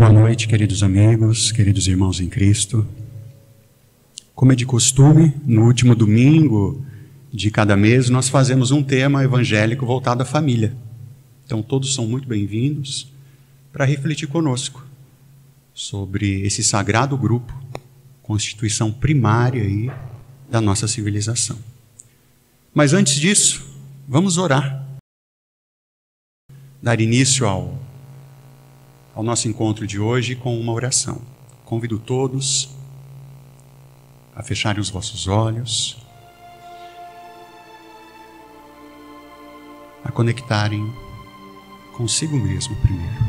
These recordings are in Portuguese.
boa noite, queridos amigos, queridos irmãos em Cristo. Como é de costume, no último domingo de cada mês, nós fazemos um tema evangélico voltado à família. Então, todos são muito bem-vindos para refletir conosco sobre esse sagrado grupo, constituição primária aí da nossa civilização. Mas antes disso, vamos orar. Dar início ao nosso encontro de hoje com uma oração. Convido todos a fecharem os vossos olhos, a conectarem consigo mesmo primeiro.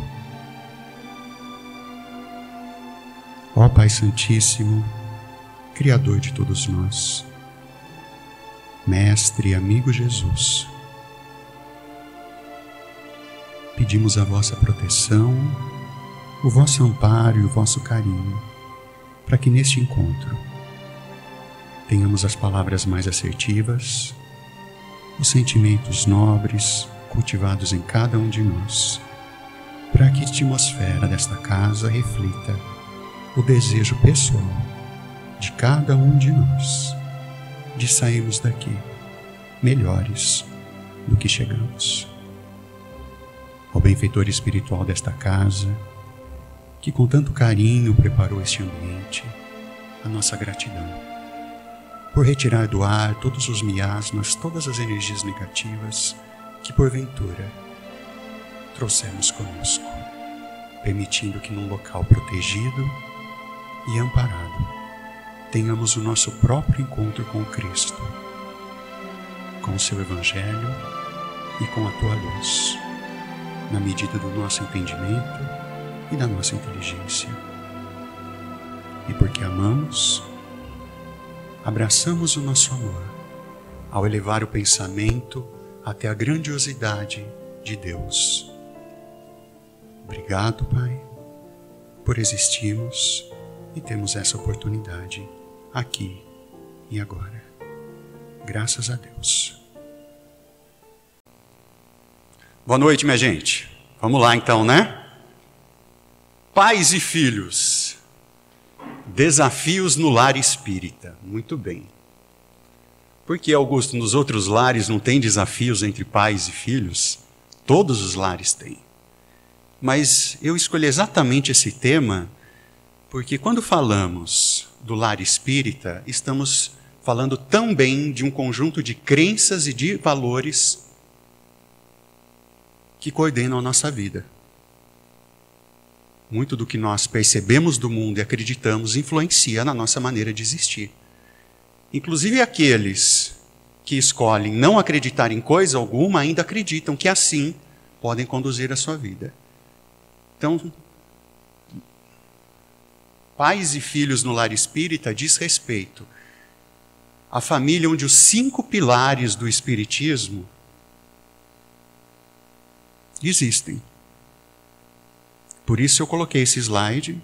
Ó Pai Santíssimo, Criador de todos nós, Mestre e amigo Jesus, pedimos a vossa proteção, o vosso amparo e o vosso carinho, para que neste encontro tenhamos as palavras mais assertivas, os sentimentos nobres cultivados em cada um de nós, para que a atmosfera desta casa reflita o desejo pessoal de cada um de nós, de sairmos daqui melhores do que chegamos. Ó benfeitor espiritual desta casa, que com tanto carinho preparou este ambiente, a nossa gratidão por retirar do ar todos os miasmas, todas as energias negativas que porventura trouxemos conosco, permitindo que num local protegido e amparado tenhamos o nosso próprio encontro com Cristo, com o seu Evangelho e com a tua luz, na medida do nosso entendimento e da nossa inteligência. E porque amamos, abraçamos o nosso amor ao elevar o pensamento até a grandiosidade de Deus. Obrigado, Pai, por existirmos e termos essa oportunidade aqui e agora. Graças a Deus. Boa noite, minha gente. Vamos lá então, né? Pais e filhos. Desafios no lar espírita. Muito bem. Por que, Augusto, nos outros lares não tem desafios entre pais e filhos? Todos os lares têm. Mas eu escolhi exatamente esse tema porque quando falamos do lar espírita, estamos falando também de um conjunto de crenças e de valores que coordenam a nossa vida. Muito do que nós percebemos do mundo e acreditamos influencia na nossa maneira de existir. Inclusive aqueles que escolhem não acreditar em coisa alguma ainda acreditam que assim podem conduzir a sua vida. Então, pais e filhos no lar espírita diz respeito à família onde os 5 pilares do espiritismo existem. Por isso eu coloquei esse slide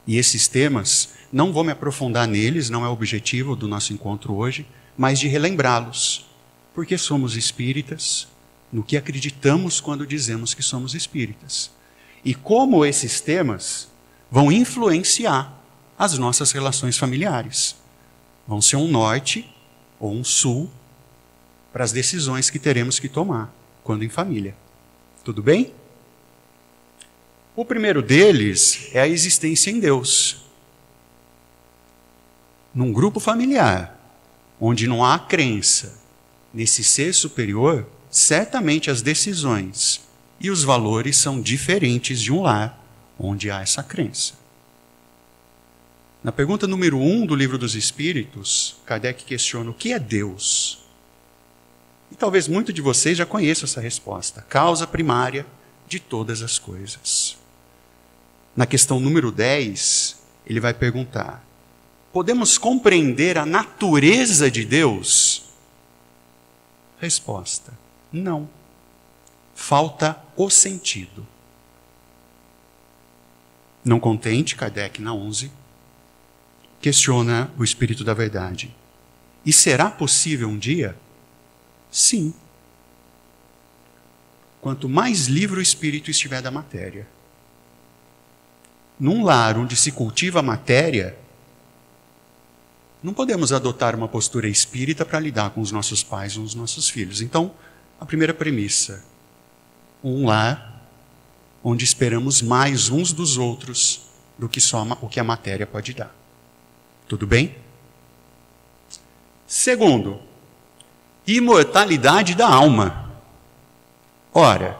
e esses temas, não vou me aprofundar neles, não é o objetivo do nosso encontro hoje, mas de relembrá-los, porque somos espíritas, no que acreditamos quando dizemos que somos espíritas. E como esses temas vão influenciar as nossas relações familiares. Vão ser um norte ou um sul para as decisões que teremos que tomar quando em família. Tudo bem? O primeiro deles é a existência em Deus. Num grupo familiar, onde não há crença nesse ser superior, certamente as decisões e os valores são diferentes de um lar onde há essa crença. Na pergunta número 1 do Livro dos Espíritos, Kardec questiona o que é Deus. E talvez muitos de vocês já conheçam essa resposta. Causa primária de todas as coisas. Na questão número 10, ele vai perguntar: podemos compreender a natureza de Deus? Resposta: não. Falta o sentido. Não contente, Kardec, na 11, questiona o Espírito da Verdade. E será possível um dia? Sim. Quanto mais livre o espírito estiver da matéria. num lar onde se cultiva a matéria, não podemos adotar uma postura espírita para lidar com os nossos pais ou os nossos filhos. Então, a primeira premissa: um lar onde esperamos mais uns dos outros do que só o que a matéria pode dar. Tudo bem? Segundo, imortalidade da alma. Ora,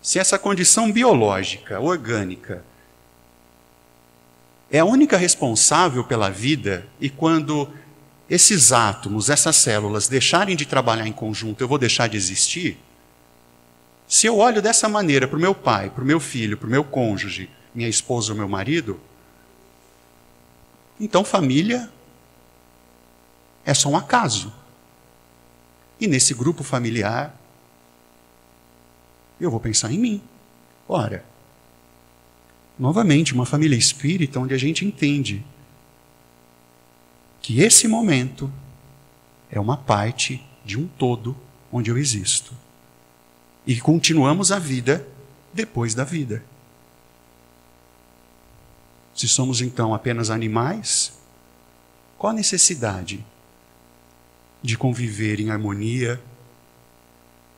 se essa condição biológica, orgânica, é a única responsável pela vida, e quando esses átomos, essas células deixarem de trabalhar em conjunto, eu vou deixar de existir, se eu olho dessa maneira para o meu pai, para o meu filho, para o meu cônjuge, minha esposa ou meu marido, então família é só um acaso. E nesse grupo familiar, eu vou pensar em mim. Ora, novamente, uma família espírita onde a gente entende que esse momento é uma parte de um todo onde eu existo. E continuamos a vida depois da vida. Se somos então apenas animais, qual a necessidade de conviver em harmonia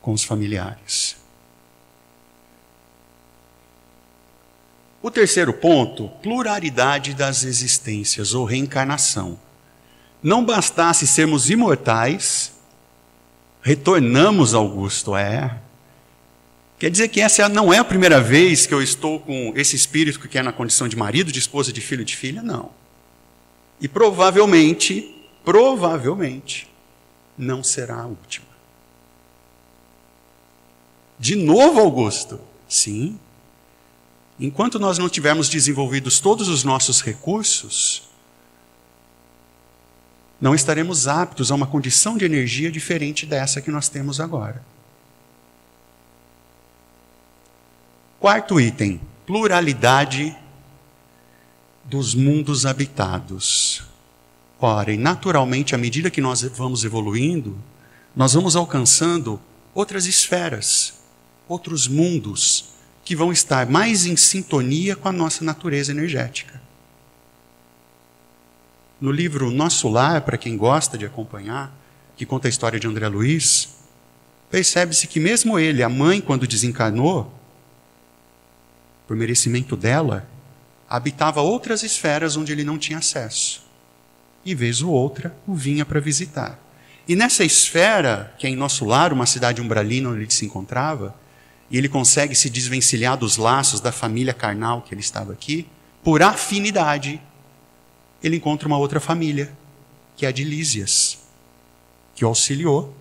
com os familiares? O terceiro ponto, pluralidade das existências ou reencarnação. Não bastasse sermos imortais, retornamos, Augusto, Quer dizer que essa não é a primeira vez que eu estou com esse espírito que é na condição de marido, de esposa, de filho, de filha? Não. E provavelmente, não será a última. De novo, Augusto? Sim. Enquanto nós não tivermos desenvolvidos todos os nossos recursos, não estaremos aptos a uma condição de energia diferente dessa que nós temos agora. Quarto item, pluralidade dos mundos habitados. Ora, e naturalmente, à medida que nós vamos evoluindo, nós vamos alcançando outras esferas, outros mundos, que vão estar mais em sintonia com a nossa natureza energética. No livro Nosso Lar, para quem gosta de acompanhar, que conta a história de André Luiz, percebe-se que mesmo ele, a mãe, quando desencarnou, por merecimento dela, habitava outras esferas onde ele não tinha acesso. E vez ou outra, o vinha para visitar. E nessa esfera, que é em Nosso Lar, uma cidade umbralina onde ele se encontrava, e ele consegue se desvencilhar dos laços da família carnal que ele estava aqui, por afinidade, ele encontra uma outra família, que é a de Lísias, que o auxiliou,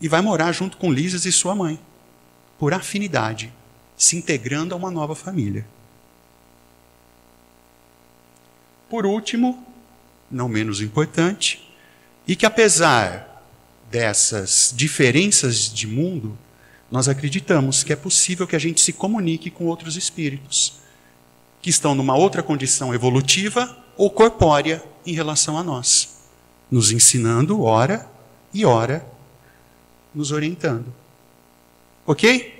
e vai morar junto com Lísias e sua mãe, por afinidade, se integrando a uma nova família. Por último, não menos importante, e que apesar dessas diferenças de mundo, nós acreditamos que é possível que a gente se comunique com outros espíritos, que estão numa outra condição evolutiva ou corpórea em relação a nós, nos ensinando hora e hora, nos orientando. Ok?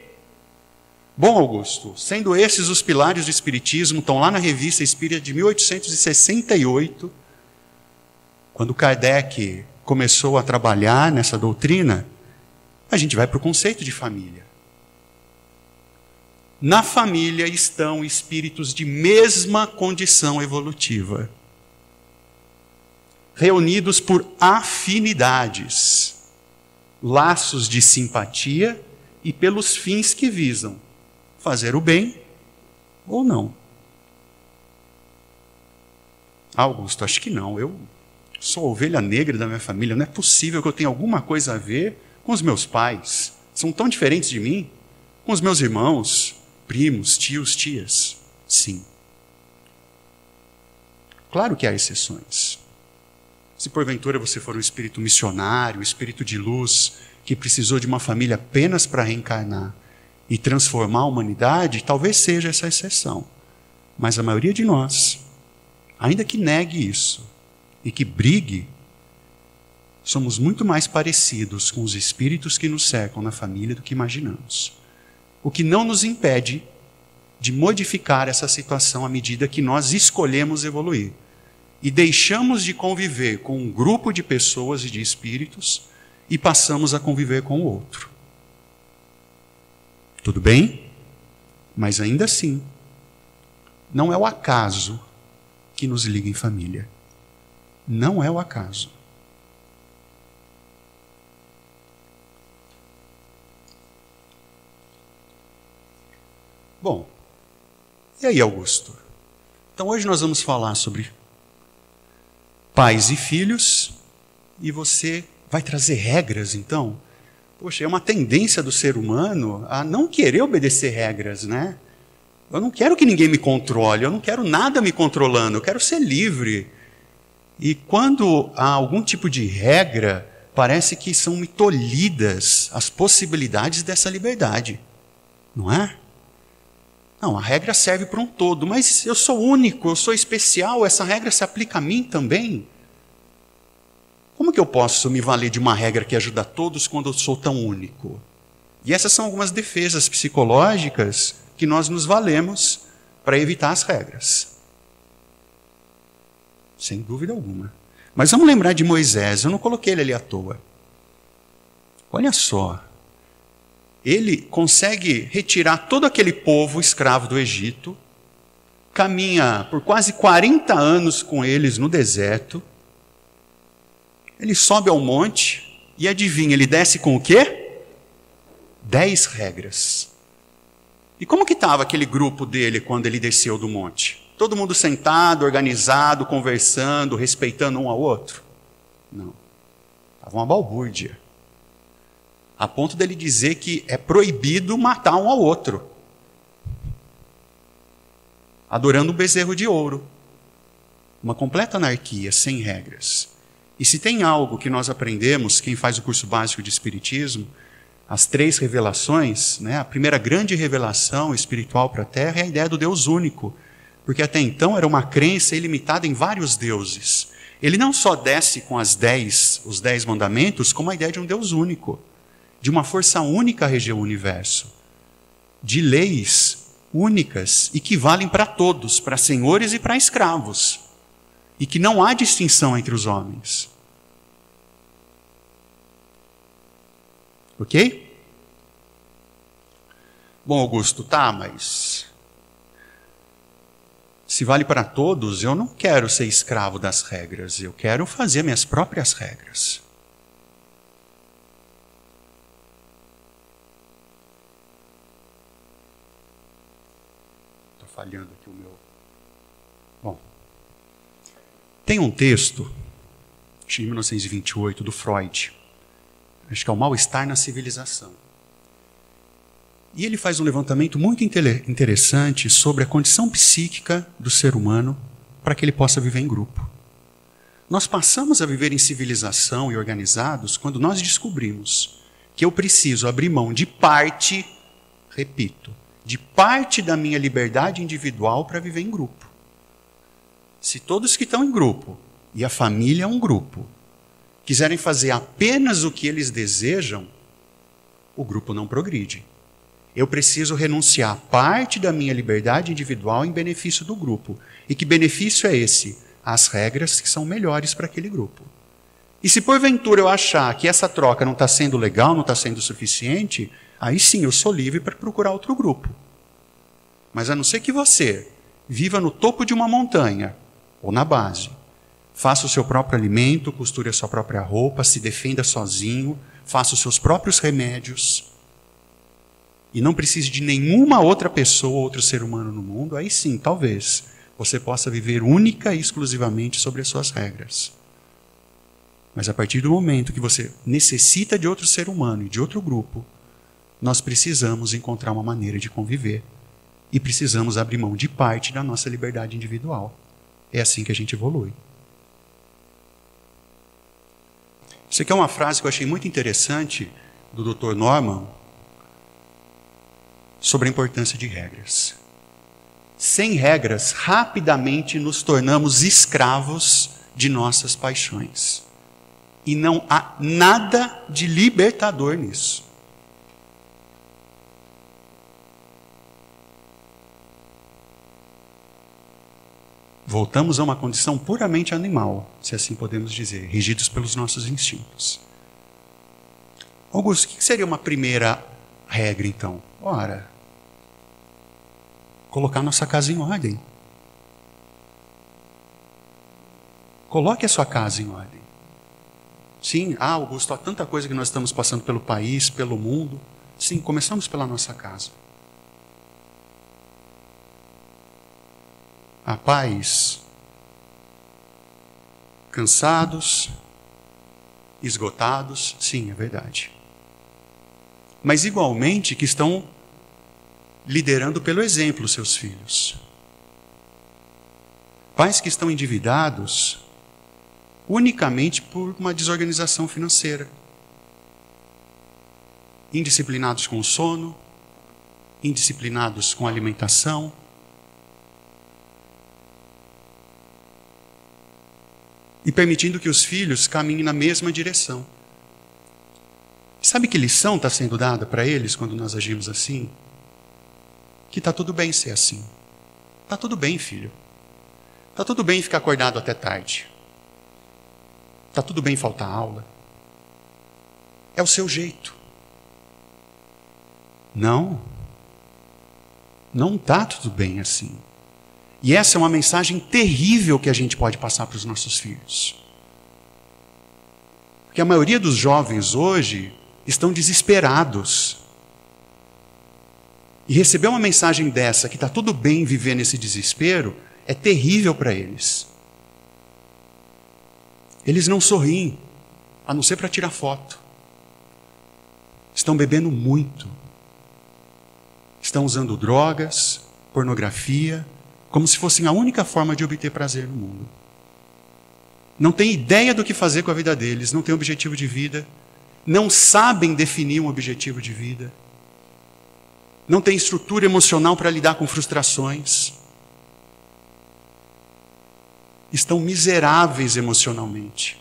Bom, Augusto, sendo esses os pilares do Espiritismo, estão lá na Revista Espírita de 1868, quando Kardec começou a trabalhar nessa doutrina, a gente vai para o conceito de família. Na família estão espíritos de mesma condição evolutiva, reunidos por afinidades, laços de simpatia e pelos fins que visam fazer o bem ou não. Augusto, acho que não. Eu sou a ovelha negra da minha família. Não é possível que eu tenha alguma coisa a ver com os meus pais. São tão diferentes de mim. Com os meus irmãos, primos, tios, tias. Sim. Claro que há exceções. Se porventura você for um espírito missionário, um espírito de luz, que precisou de uma família apenas para reencarnar e transformar a humanidade, talvez seja essa exceção. Mas a maioria de nós, ainda que negue isso e que brigue, somos muito mais parecidos com os espíritos que nos cercam na família do que imaginamos. O que não nos impede de modificar essa situação à medida que nós escolhemos evoluir. E deixamos de conviver com um grupo de pessoas e de espíritos e passamos a conviver com o outro. Tudo bem? Mas ainda assim, não é o acaso que nos liga em família. Não é o acaso. Bom, e aí, Augusto? Então hoje nós vamos falar sobre pais e filhos, e você vai trazer regras, então? Poxa, é uma tendência do ser humano a não querer obedecer regras, né? Eu não quero que ninguém me controle, eu não quero nada me controlando, eu quero ser livre. E quando há algum tipo de regra, parece que são tolhidas as possibilidades dessa liberdade, não é? Não, a regra serve para um todo, mas eu sou único, eu sou especial, essa regra se aplica a mim também? Como que eu posso me valer de uma regra que ajuda a todos quando eu sou tão único? E essas são algumas defesas psicológicas que nós nos valemos para evitar as regras. Sem dúvida alguma. Mas vamos lembrar de Moisés, eu não coloquei ele ali à toa. Olha só. Ele consegue retirar todo aquele povo escravo do Egito, caminha por quase 40 anos com eles no deserto, ele sobe ao monte e adivinha, ele desce com o quê? 10 regras. E como que estava aquele grupo dele quando ele desceu do monte? Todo mundo sentado, organizado, conversando, respeitando um ao outro? Não. Estava uma balbúrdia. A ponto dele dizer que é proibido matar um ao outro. Adorando um bezerro de ouro. Uma completa anarquia, sem regras. E se tem algo que nós aprendemos, quem faz o curso básico de Espiritismo, as 3 revelações, né, a primeira grande revelação espiritual para a Terra é a ideia do Deus único. Porque até então era uma crença ilimitada em vários deuses. Ele não só desce com os 10 mandamentos, como a ideia de um Deus único. De uma força única a reger o universo, de leis únicas e que valem para todos, para senhores e para escravos, e que não há distinção entre os homens. Ok? Bom, Augusto, tá, mas se vale para todos, eu não quero ser escravo das regras, eu quero fazer minhas próprias regras. Falhando aqui o meu... Bom, tem um texto, de 1928, do Freud, acho que é o Mal-Estar na Civilização. E ele faz um levantamento muito interessante sobre a condição psíquica do ser humano para que ele possa viver em grupo. Nós passamos a viver em civilização e organizados quando nós descobrimos que eu preciso abrir mão de parte, repito, de parte da minha liberdade individual para viver em grupo. Se todos que estão em grupo, e a família é um grupo, quiserem fazer apenas o que eles desejam, o grupo não progride. Eu preciso renunciar a parte da minha liberdade individual em benefício do grupo. E que benefício é esse? As regras que são melhores para aquele grupo. E se porventura eu achar que essa troca não está sendo legal, não está sendo suficiente, aí sim eu sou livre para procurar outro grupo. Mas a não ser que você viva no topo de uma montanha, ou na base, faça o seu próprio alimento, costure a sua própria roupa, se defenda sozinho, faça os seus próprios remédios, e não precise de nenhuma outra pessoa, outro ser humano no mundo, aí sim, talvez, você possa viver única e exclusivamente sobre as suas regras. Mas a partir do momento que você necessita de outro ser humano e de outro grupo, nós precisamos encontrar uma maneira de conviver. E precisamos abrir mão de parte da nossa liberdade individual. É assim que a gente evolui. Isso aqui é uma frase que eu achei muito interessante do Dr. Norman sobre a importância de regras. Sem regras, rapidamente nos tornamos escravos de nossas paixões. E não há nada de libertador nisso. Voltamos a uma condição puramente animal, se assim podemos dizer, regidos pelos nossos instintos. Augusto, o que seria uma primeira regra, então? Ora, colocar nossa casa em ordem. Coloque a sua casa em ordem. Sim, Augusto, há tanta coisa que nós estamos passando pelo país, pelo mundo. Sim, começamos pela nossa casa. Há pais cansados, esgotados, sim, é verdade. Mas igualmente que estão liderando pelo exemplo seus filhos. Pais que estão endividados unicamente por uma desorganização financeira. Indisciplinados com o sono, indisciplinados com a alimentação. E permitindo que os filhos caminhem na mesma direção. Sabe que lição está sendo dada para eles quando nós agimos assim? Que está tudo bem ser assim. Está tudo bem, filho. Está tudo bem ficar acordado até tarde. Está tudo bem faltar aula. É o seu jeito. Não. Não está tudo bem assim. E essa é uma mensagem terrível que a gente pode passar para os nossos filhos. Porque a maioria dos jovens hoje estão desesperados. E receber uma mensagem dessa, que está tudo bem viver nesse desespero, é terrível para eles. Eles não sorriem, a não ser para tirar foto. Estão bebendo muito. Estão usando drogas, pornografia, como se fossem a única forma de obter prazer no mundo. Não têm ideia do que fazer com a vida deles, não têm objetivo de vida, não sabem definir um objetivo de vida, não têm estrutura emocional para lidar com frustrações. Estão miseráveis emocionalmente.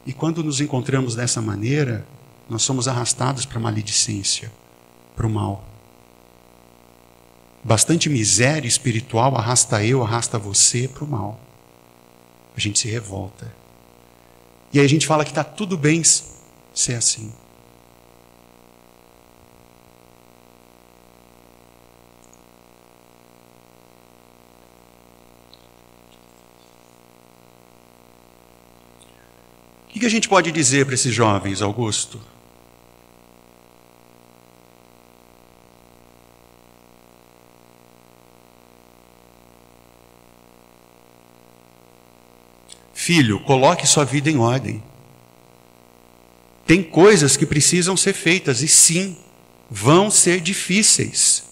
E quando nos encontramos dessa maneira, nós somos arrastados para a maledicência, para o mal. Bastante miséria espiritual arrasta você para o mal. A gente se revolta. E aí a gente fala que está tudo bem ser assim. O que a gente pode dizer para esses jovens, Augusto? Filho, coloque sua vida em ordem. Tem coisas que precisam ser feitas e sim, vão ser difíceis.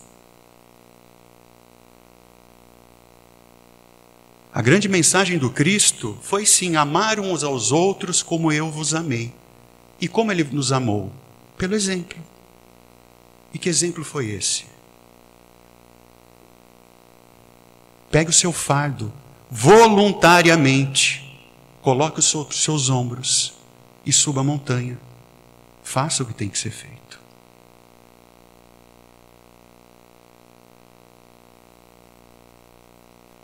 A grande mensagem do Cristo foi sim, amar uns aos outros como eu vos amei. E como Ele nos amou? Pelo exemplo. E que exemplo foi esse? Pegue o seu fardo, voluntariamente, coloque sobre os seus ombros e suba a montanha. Faça o que tem que ser feito.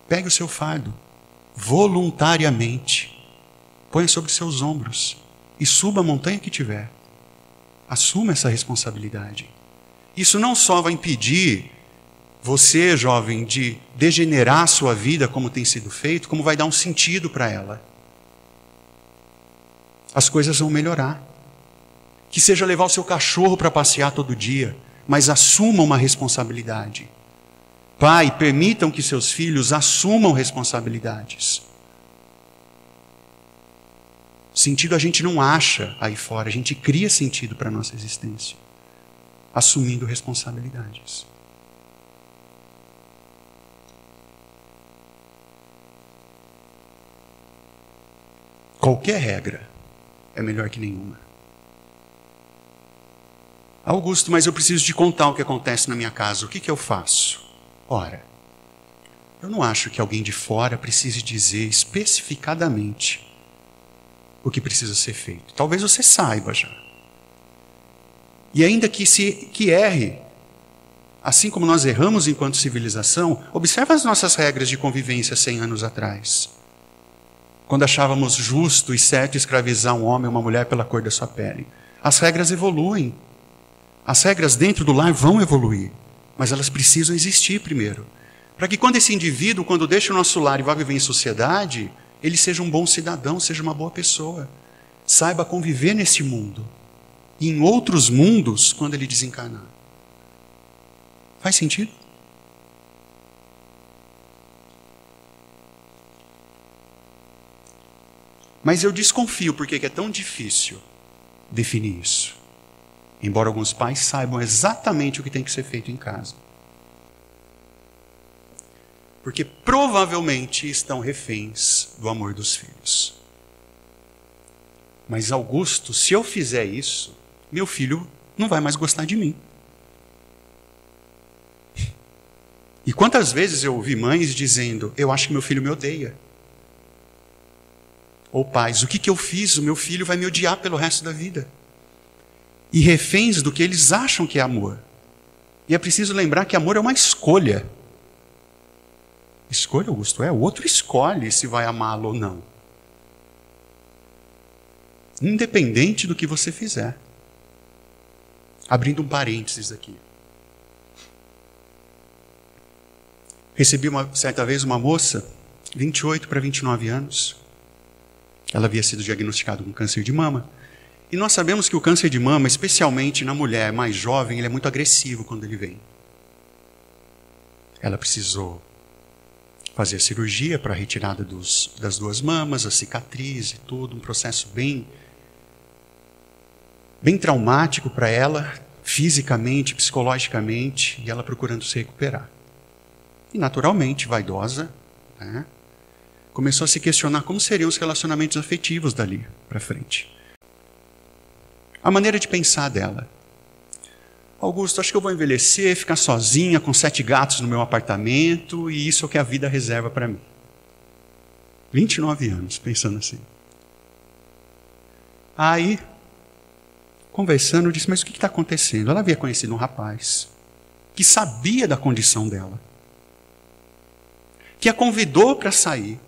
Pegue o seu fardo, voluntariamente, ponha sobre seus ombros e suba a montanha que tiver. Assuma essa responsabilidade. Isso não só vai impedir você, jovem, de degenerar a sua vida como tem sido feito, como vai dar um sentido para ela. As coisas vão melhorar. Que seja levar o seu cachorro para passear todo dia, mas assuma uma responsabilidade. Pai, permitam que seus filhos assumam responsabilidades. Sentido a gente não acha aí fora, a gente cria sentido para a nossa existência, assumindo responsabilidades. Qualquer regra é melhor que nenhuma. Augusto, mas eu preciso te contar o que acontece na minha casa. O que eu faço? Ora, eu não acho que alguém de fora precise dizer especificadamente o que precisa ser feito. Talvez você saiba já. E ainda que erre, assim como nós erramos enquanto civilização, observa as nossas regras de convivência 100 anos atrás. Quando achávamos justo e certo escravizar um homem ou uma mulher pela cor da sua pele. As regras evoluem. As regras dentro do lar vão evoluir, mas elas precisam existir primeiro. Para que quando esse indivíduo, quando deixa o nosso lar e vai viver em sociedade, ele seja um bom cidadão, seja uma boa pessoa. Saiba conviver nesse mundo. E em outros mundos, quando ele desencarnar. Faz sentido? Mas eu desconfio porque é tão difícil definir isso. Embora alguns pais saibam exatamente o que tem que ser feito em casa. Porque provavelmente estão reféns do amor dos filhos. Mas Augusto, se eu fizer isso, meu filho não vai mais gostar de mim. E quantas vezes eu ouvi mães dizendo, eu acho que meu filho me odeia. Ou pais, o que eu fiz? O meu filho vai me odiar pelo resto da vida. E reféns do que eles acham que é amor. E é preciso lembrar que amor é uma escolha. Escolha, Augusto, o outro escolhe se vai amá-lo ou não. Independente do que você fizer. Abrindo um parênteses aqui. Recebi certa vez uma moça, 28 para 29 anos. Ela havia sido diagnosticada com câncer de mama. E nós sabemos que o câncer de mama, especialmente na mulher mais jovem, ele é muito agressivo quando ele vem. Ela precisou fazer a cirurgia para a retirada das 2 mamas, a cicatriz e tudo, um processo bem traumático para ela, fisicamente, psicologicamente, e ela procurando se recuperar. E naturalmente, vaidosa, né, começou a se questionar como seriam os relacionamentos afetivos dali para frente. A maneira de pensar dela. Augusto, acho que eu vou envelhecer, ficar sozinha, com 7 gatos no meu apartamento, e isso é o que a vida reserva para mim. 29 anos, pensando assim. Aí, conversando, eu disse, mas o que está acontecendo? Ela havia conhecido um rapaz que sabia da condição dela, que a convidou para sair.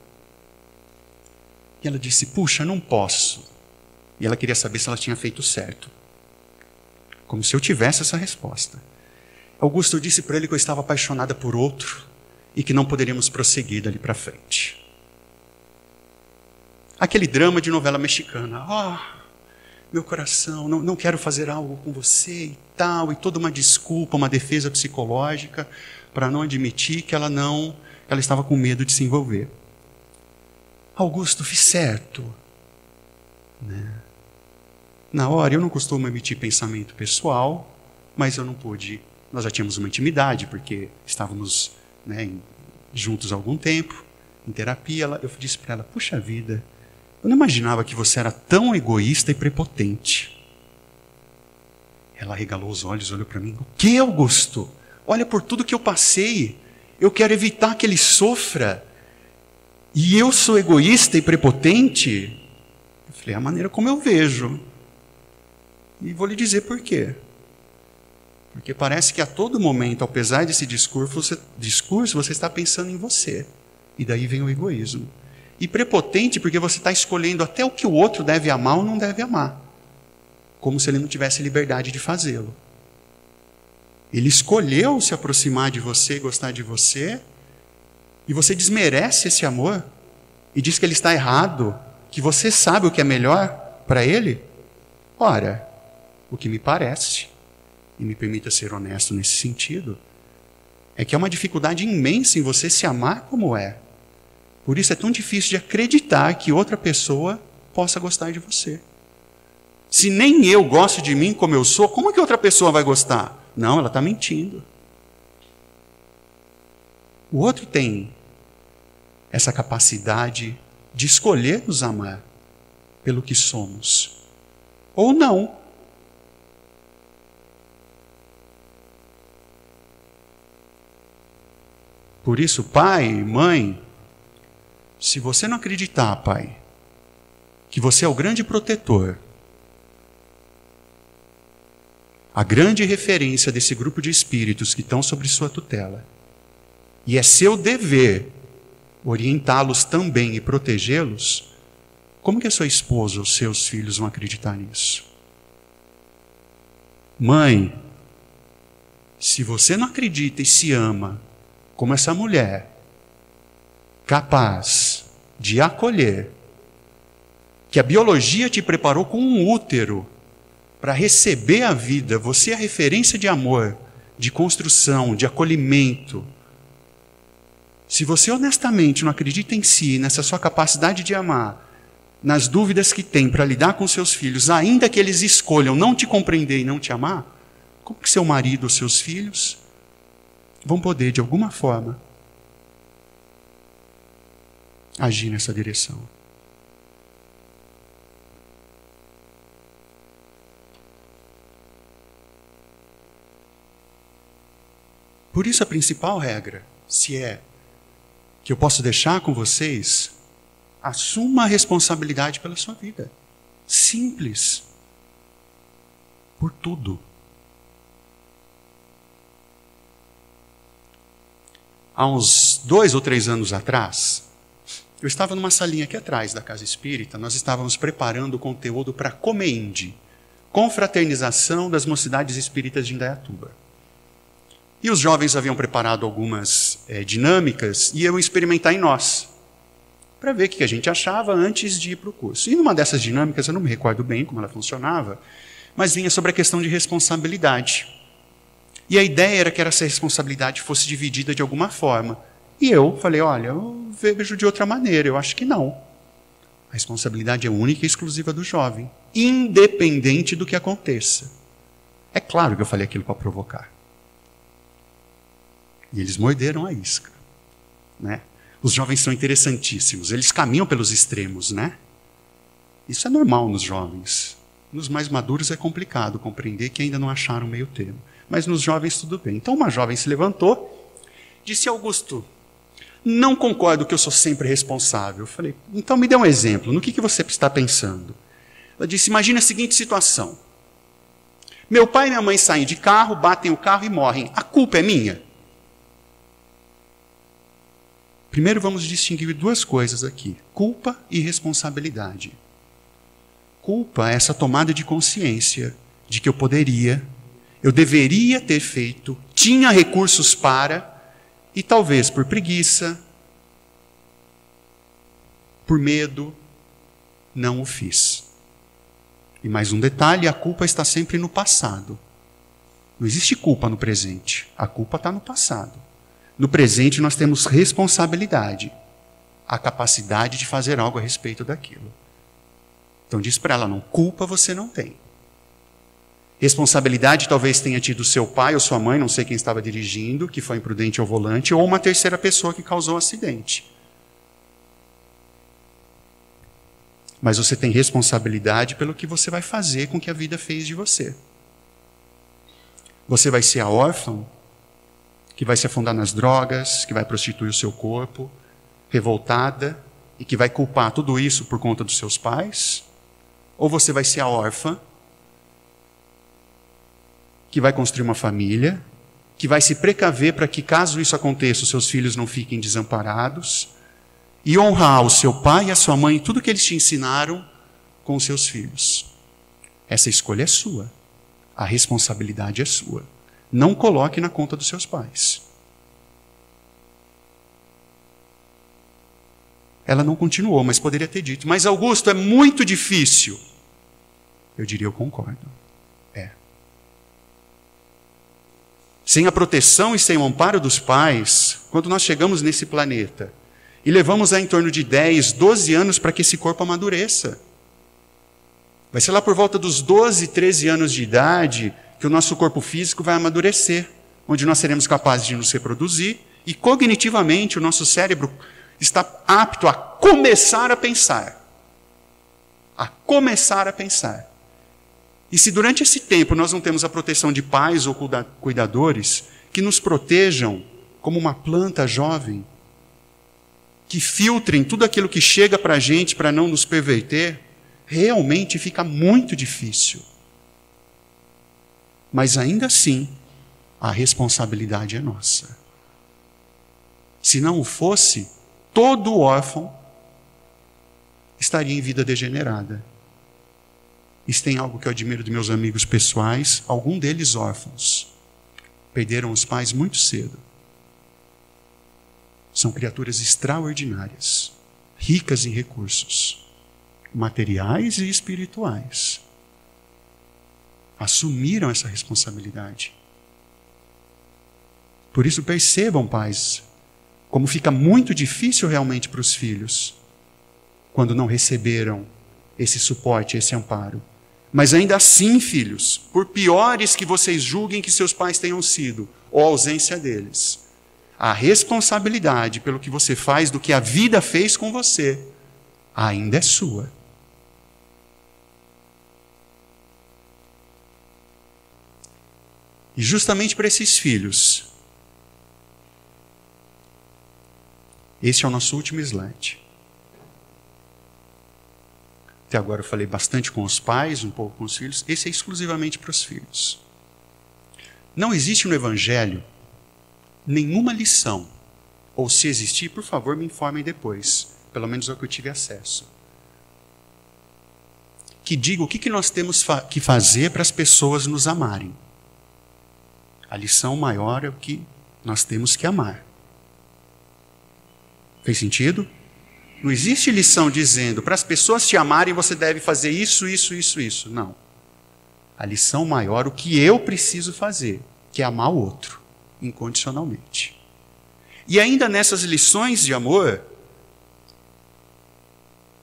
E ela disse, puxa, não posso. E ela queria saber se ela tinha feito certo. Como se eu tivesse essa resposta. Augusto, eu disse para ele que eu estava apaixonada por outro e que não poderíamos prosseguir dali para frente. Aquele drama de novela mexicana. Meu coração, não quero fazer algo com você e tal, e toda uma desculpa, uma defesa psicológica para não admitir que ela estava com medo de se envolver. Augusto, fiz certo. Né? Na hora, eu não costumo emitir pensamento pessoal, mas eu não pude. Nós já tínhamos uma intimidade, porque estávamos, né, juntos há algum tempo, em terapia. Eu disse para ela, puxa vida, eu não imaginava que você era tão egoísta e prepotente. Ela arregalou os olhos, olhou para mim. O que, Augusto? Olha por tudo que eu passei. Eu quero evitar que ele sofra. E eu sou egoísta e prepotente? Eu falei, é a maneira como eu vejo. E vou lhe dizer por quê. Porque parece que a todo momento, apesar desse discurso, você está pensando em você. E daí vem o egoísmo. E prepotente porque você está escolhendo até o que o outro deve amar ou não deve amar. Como se ele não tivesse liberdade de fazê-lo. Ele escolheu se aproximar de você, gostar de você, e você desmerece esse amor e diz que ele está errado, que você sabe o que é melhor para ele? Ora, o que me parece, e me permita ser honesto nesse sentido, é que é uma dificuldade imensa em você se amar como é. Por isso é tão difícil de acreditar que outra pessoa possa gostar de você. Se nem eu gosto de mim como eu sou, como que outra pessoa vai gostar? Não, ela está mentindo. O outro tem essa capacidade de escolher nos amar pelo que somos. Ou não. Por isso, pai, mãe, se você não acreditar, pai, que você é o grande protetor, a grande referência desse grupo de espíritos que estão sobre sua tutela, e é seu dever orientá-los também e protegê-los, como que a sua esposa ou seus filhos vão acreditar nisso? Mãe, se você não acredita e se ama como essa mulher, capaz de acolher, que a biologia te preparou com um útero para receber a vida, você é a referência de amor, de construção, de acolhimento. Se você honestamente não acredita em si, nessa sua capacidade de amar, nas dúvidas que tem para lidar com seus filhos, ainda que eles escolham não te compreender e não te amar, como que seu marido ou seus filhos vão poder, de alguma forma, agir nessa direção? Por isso a principal regra, se é que eu posso deixar com vocês, assuma a responsabilidade pela sua vida. Simples. Por tudo. Há uns 2 ou 3 anos atrás, eu estava numa salinha aqui atrás da Casa Espírita, nós estávamos preparando o conteúdo para a Comeinde, Confraternização das Mocidades Espíritas de Indaiatuba. E os jovens haviam preparado algumas dinâmicas e iam experimentar em nós, para ver o que a gente achava antes de ir para o curso. E numa dessas dinâmicas, eu não me recordo bem como ela funcionava, mas vinha sobre a questão de responsabilidade. E a ideia era que essa responsabilidade fosse dividida de alguma forma. E eu falei, olha, eu vejo de outra maneira, eu acho que não. A responsabilidade é única e exclusiva do jovem, independente do que aconteça. É claro que eu falei aquilo para provocar. E eles morderam a isca, né? Os jovens são interessantíssimos, eles caminham pelos extremos, né? Isso é normal nos jovens. Nos mais maduros é complicado compreender que ainda não acharam meio termo. Mas nos jovens tudo bem. Então uma jovem se levantou, disse, Augusto, não concordo que eu sou sempre responsável. Eu falei, então me dê um exemplo, no que você está pensando? Ela disse, imagina a seguinte situação. Meu pai e minha mãe saem de carro, batem o carro e morrem. A culpa é minha? Primeiro vamos distinguir 2 coisas aqui, culpa e responsabilidade. Culpa é essa tomada de consciência de que eu deveria ter feito, tinha recursos para, e talvez por preguiça, por medo, não o fiz. E mais um detalhe, a culpa está sempre no passado. Não existe culpa no presente, a culpa está no passado. No presente nós temos responsabilidade, a capacidade de fazer algo a respeito daquilo. Então diz para ela, não, culpa você não tem. Responsabilidade talvez tenha tido seu pai ou sua mãe, não sei quem estava dirigindo, que foi imprudente ao volante, ou uma terceira pessoa que causou o acidente. Mas você tem responsabilidade pelo que você vai fazer com que a vida fez de você. Você vai ser a órfã que vai se afundar nas drogas, que vai prostituir o seu corpo, revoltada, e que vai culpar tudo isso por conta dos seus pais? Ou você vai ser a órfã que vai construir uma família, que vai se precaver para que, caso isso aconteça, os seus filhos não fiquem desamparados, e honrar o seu pai e a sua mãe, tudo que eles te ensinaram com os seus filhos? Essa escolha é sua. A responsabilidade é sua. Não coloque na conta dos seus pais. Ela não continuou, mas poderia ter dito, mas Augusto, é muito difícil. Eu diria, eu concordo. É. Sem a proteção e sem o amparo dos pais, quando nós chegamos nesse planeta e levamos em torno de 10, 12 anos para que esse corpo amadureça. Vai ser lá por volta dos 12, 13 anos de idade que o nosso corpo físico vai amadurecer, onde nós seremos capazes de nos reproduzir e cognitivamente o nosso cérebro está apto a começar a pensar. A começar a pensar. E se durante esse tempo nós não temos a proteção de pais ou cuidadores que nos protejam como uma planta jovem, que filtrem tudo aquilo que chega para a gente para não nos perverter, realmente fica muito difícil. Mas ainda assim, a responsabilidade é nossa. Se não o fosse, todo órfão estaria em vida degenerada. Isso tem algo que eu admiro de meus amigos pessoais, algum deles órfãos. Perderam os pais muito cedo. São criaturas extraordinárias, ricas em recursos, materiais e espirituais. Assumiram essa responsabilidade. Por isso percebam, pais, como fica muito difícil realmente para os filhos, quando não receberam esse suporte, esse amparo. Mas ainda assim, filhos, por piores que vocês julguem que seus pais tenham sido, ou a ausência deles, a responsabilidade pelo que você faz, do que a vida fez com você, ainda é sua. E justamente para esses filhos, esse é o nosso último slide. Até agora eu falei bastante com os pais, um pouco com os filhos. Esse é exclusivamente para os filhos. Não existe no Evangelho nenhuma lição, ou se existir, por favor, me informem depois, pelo menos é o que eu tive acesso, que diga o que nós temos que fazer para as pessoas nos amarem. A lição maior é o que nós temos que amar. Fez sentido? Não existe lição dizendo, para as pessoas te amarem, você deve fazer isso, isso, isso, isso. Não. A lição maior, o que eu preciso fazer, que é amar o outro, incondicionalmente. E ainda nessas lições de amor,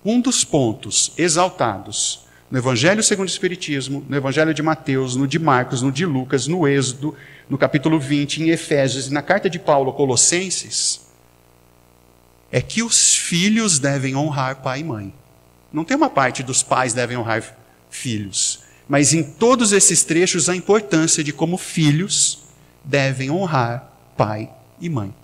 um dos pontos exaltados no Evangelho segundo o Espiritismo, no Evangelho de Mateus, no de Marcos, no de Lucas, no Êxodo, no capítulo 20, em Efésios e na carta de Paulo a Colossenses, é que os filhos devem honrar pai e mãe. Não tem uma parte dos pais devem honrar filhos, mas em todos esses trechos a importância de como filhos devem honrar pai e mãe.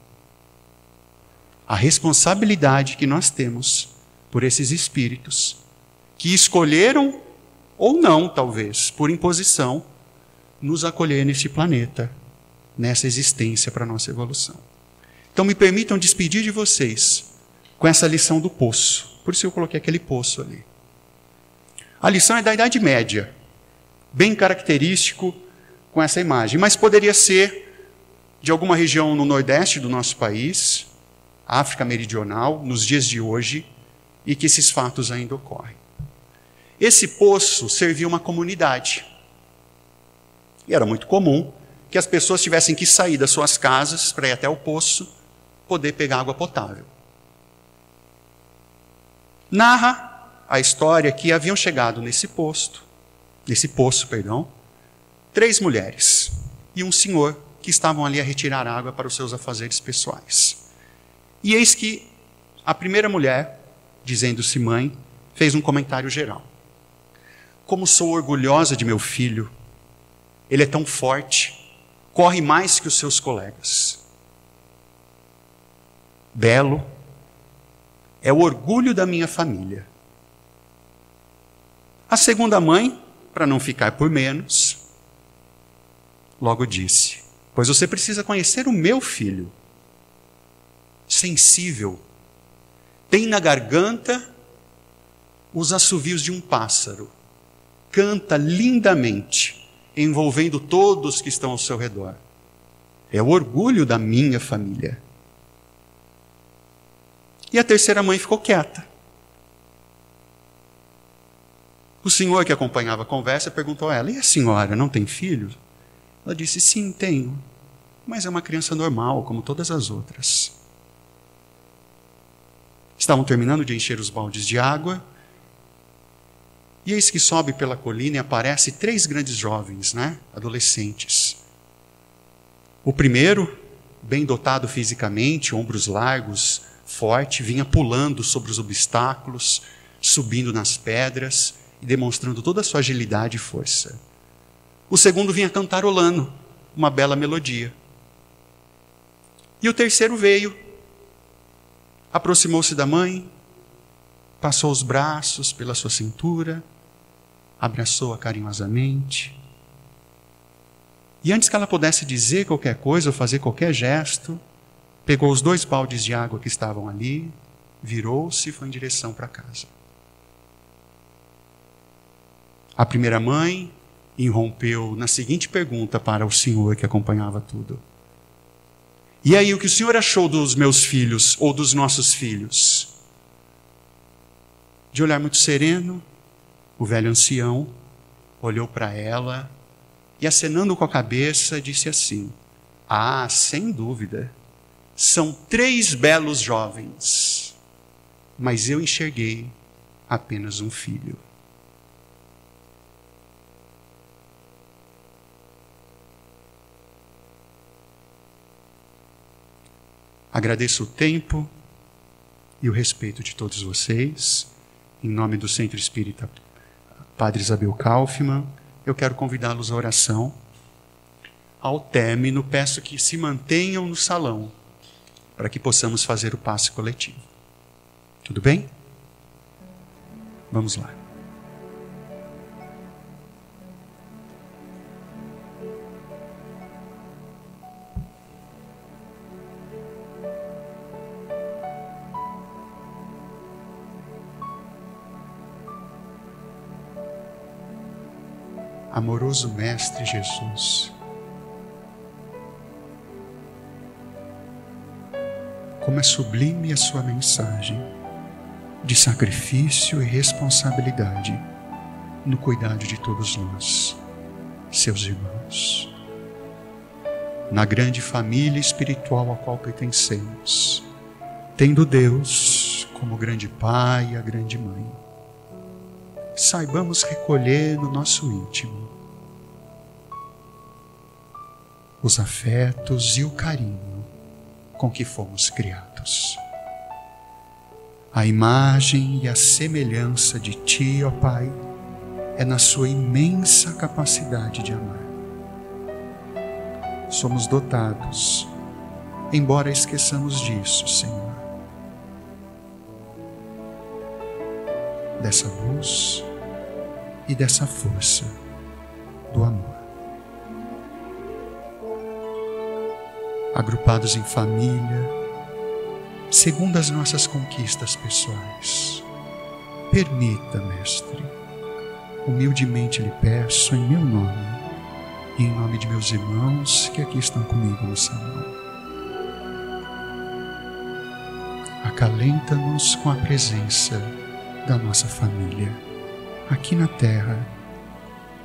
A responsabilidade que nós temos por esses espíritos que escolheram, ou não, talvez, por imposição, nos acolher neste planeta, nessa existência para a nossa evolução. Então me permitam despedir de vocês com essa lição do poço. Por isso eu coloquei aquele poço ali. A lição é da Idade Média, bem característico com essa imagem, mas poderia ser de alguma região no nordeste do nosso país, África Meridional, nos dias de hoje, e que esses fatos ainda ocorrem. Esse poço servia uma comunidade. E era muito comum que as pessoas tivessem que sair das suas casas para ir até o poço, poder pegar água potável. Narra a história que haviam chegado nesse poço, 3 mulheres e um senhor que estavam ali a retirar água para os seus afazeres pessoais. E eis que a primeira mulher, dizendo-se mãe, fez um comentário geral. Como sou orgulhosa de meu filho, ele é tão forte, corre mais que os seus colegas. Belo, é o orgulho da minha família. A segunda mãe, para não ficar por menos, logo disse, pois você precisa conhecer o meu filho. Sensível, tem na garganta os assovios de um pássaro. Canta lindamente, envolvendo todos que estão ao seu redor. É o orgulho da minha família. E a terceira mãe ficou quieta. O senhor que acompanhava a conversa perguntou a ela, e a senhora não tem filho? Ela disse, sim, tenho, mas é uma criança normal, como todas as outras. Estavam terminando de encher os baldes de água, e eis que sobe pela colina e aparece 3 grandes jovens, adolescentes. O primeiro, bem dotado fisicamente, ombros largos, forte, vinha pulando sobre os obstáculos, subindo nas pedras e demonstrando toda a sua agilidade e força. O segundo vinha cantarolando uma bela melodia. E o terceiro veio, aproximou-se da mãe, passou os braços pela sua cintura, abraçou-a carinhosamente E antes que ela pudesse dizer qualquer coisa ou fazer qualquer gesto, pegou os 2 baldes de água que estavam ali, virou-se e foi em direção para casa. A primeira mãe irrompeu na seguinte pergunta para o senhor que acompanhava tudo: e aí, o que o senhor achou dos meus filhos ou dos nossos filhos? De olhar muito sereno, o velho ancião olhou para ela e, acenando com a cabeça, disse assim: ah, sem dúvida, são 3 belos jovens, mas eu enxerguei apenas um filho. Agradeço o tempo e o respeito de todos vocês. Em nome do Centro Espírita Padre Isabel Kaufmann, eu quero convidá-los à oração. Ao término, peço que se mantenham no salão, para que possamos fazer o passe coletivo. Tudo bem? Vamos lá. Amoroso Mestre Jesus, como é sublime a sua mensagem de sacrifício e responsabilidade no cuidado de todos nós, seus irmãos, na grande família espiritual a qual pertencemos, tendo Deus como grande Pai e a grande Mãe. Saibamos recolher no nosso íntimo os afetos e o carinho com que fomos criados. A imagem e a semelhança de Ti, ó Pai, é na sua imensa capacidade de amar. Somos dotados, embora esqueçamos disso, Senhor, dessa luz e dessa força do amor. Agrupados em família, segundo as nossas conquistas pessoais, permita, Mestre, humildemente lhe peço em meu nome e em nome de meus irmãos que aqui estão comigo no salão. Acalenta-nos com a presença da nossa família, aqui na terra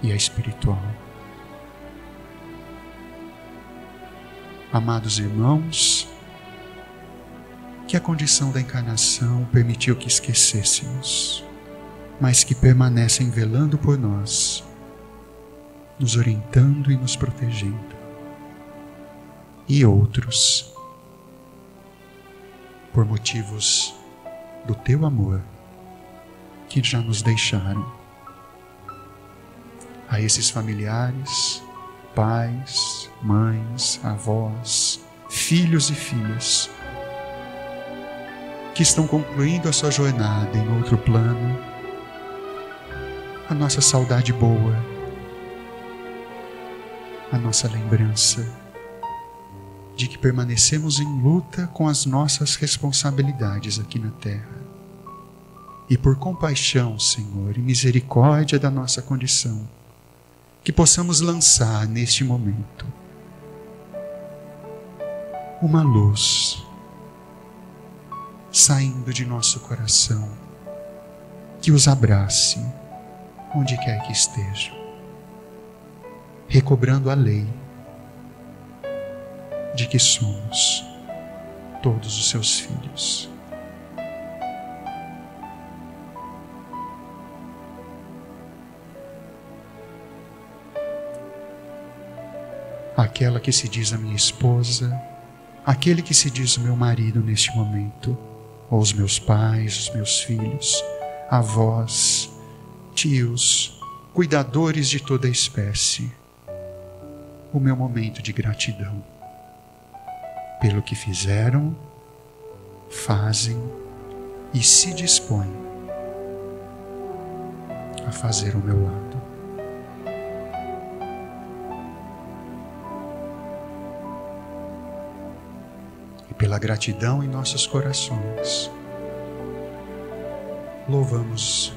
e a espiritual. Amados irmãos, que a condição da encarnação permitiu que esquecêssemos, mas que permanecem velando por nós, nos orientando e nos protegendo. E outros, por motivos do Teu amor, que já nos deixaram. A esses familiares, pais, mães, avós, filhos e filhas, que estão concluindo a sua jornada em outro plano, a nossa saudade boa, a nossa lembrança de que permanecemos em luta com as nossas responsabilidades aqui na terra. E por compaixão, Senhor, e misericórdia da nossa condição, que possamos lançar neste momento uma luz saindo de nosso coração, que os abrace onde quer que estejam, recobrando a lei de que somos todos os seus filhos. Aquela que se diz a minha esposa, aquele que se diz o meu marido neste momento, ou os meus pais, os meus filhos, avós, tios, cuidadores de toda a espécie, o meu momento de gratidão pelo que fizeram, fazem e se dispõem a fazer ao meu lado. pela gratidão em nossos corações, louvamos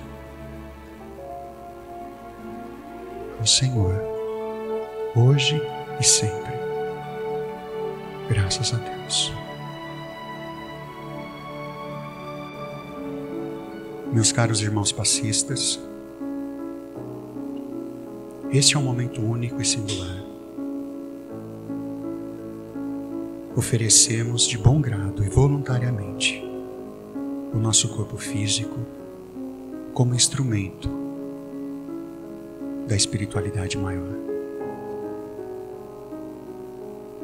o Senhor, hoje e sempre. Graças a Deus. Meus caros irmãos passistas, este é um momento único e singular. Oferecemos de bom grado e voluntariamente o nosso corpo físico como instrumento da espiritualidade maior.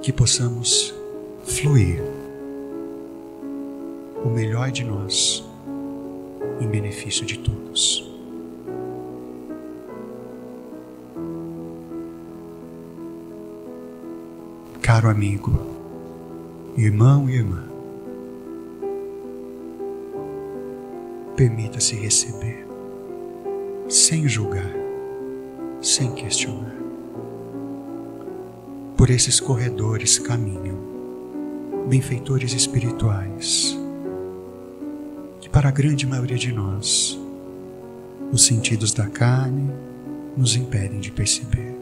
Que possamos fluir o melhor de nós em benefício de todos. Caro amigo, irmão e irmã, permita-se receber, sem julgar, sem questionar. Por esses corredores caminham benfeitores espirituais, que para a grande maioria de nós, os sentidos da carne nos impedem de perceber.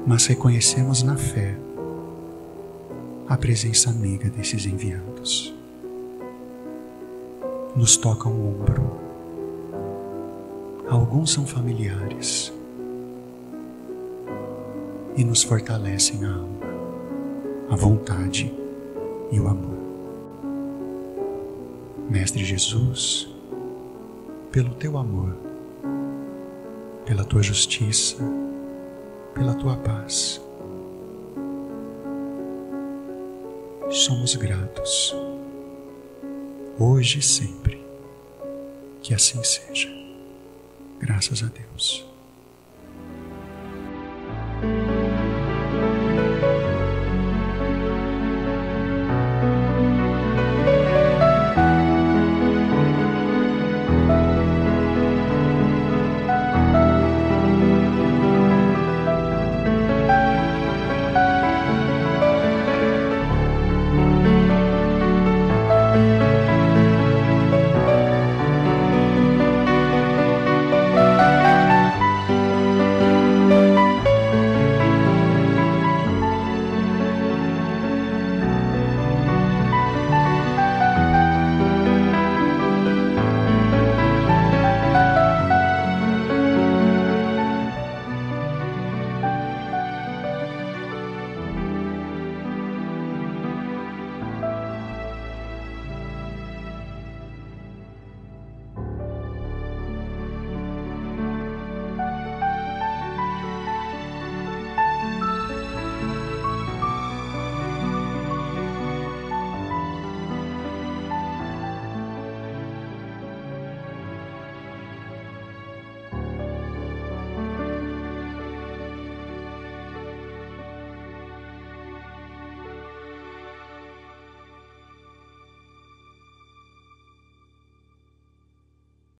Mas reconhecemos na fé a presença amiga desses enviados. Nos tocam o ombro. Alguns são familiares e nos fortalecem a alma, a vontade e o amor. Mestre Jesus, pelo teu amor, pela tua justiça, pela tua paz, somos gratos, hoje e sempre. Que assim seja. Graças a Deus.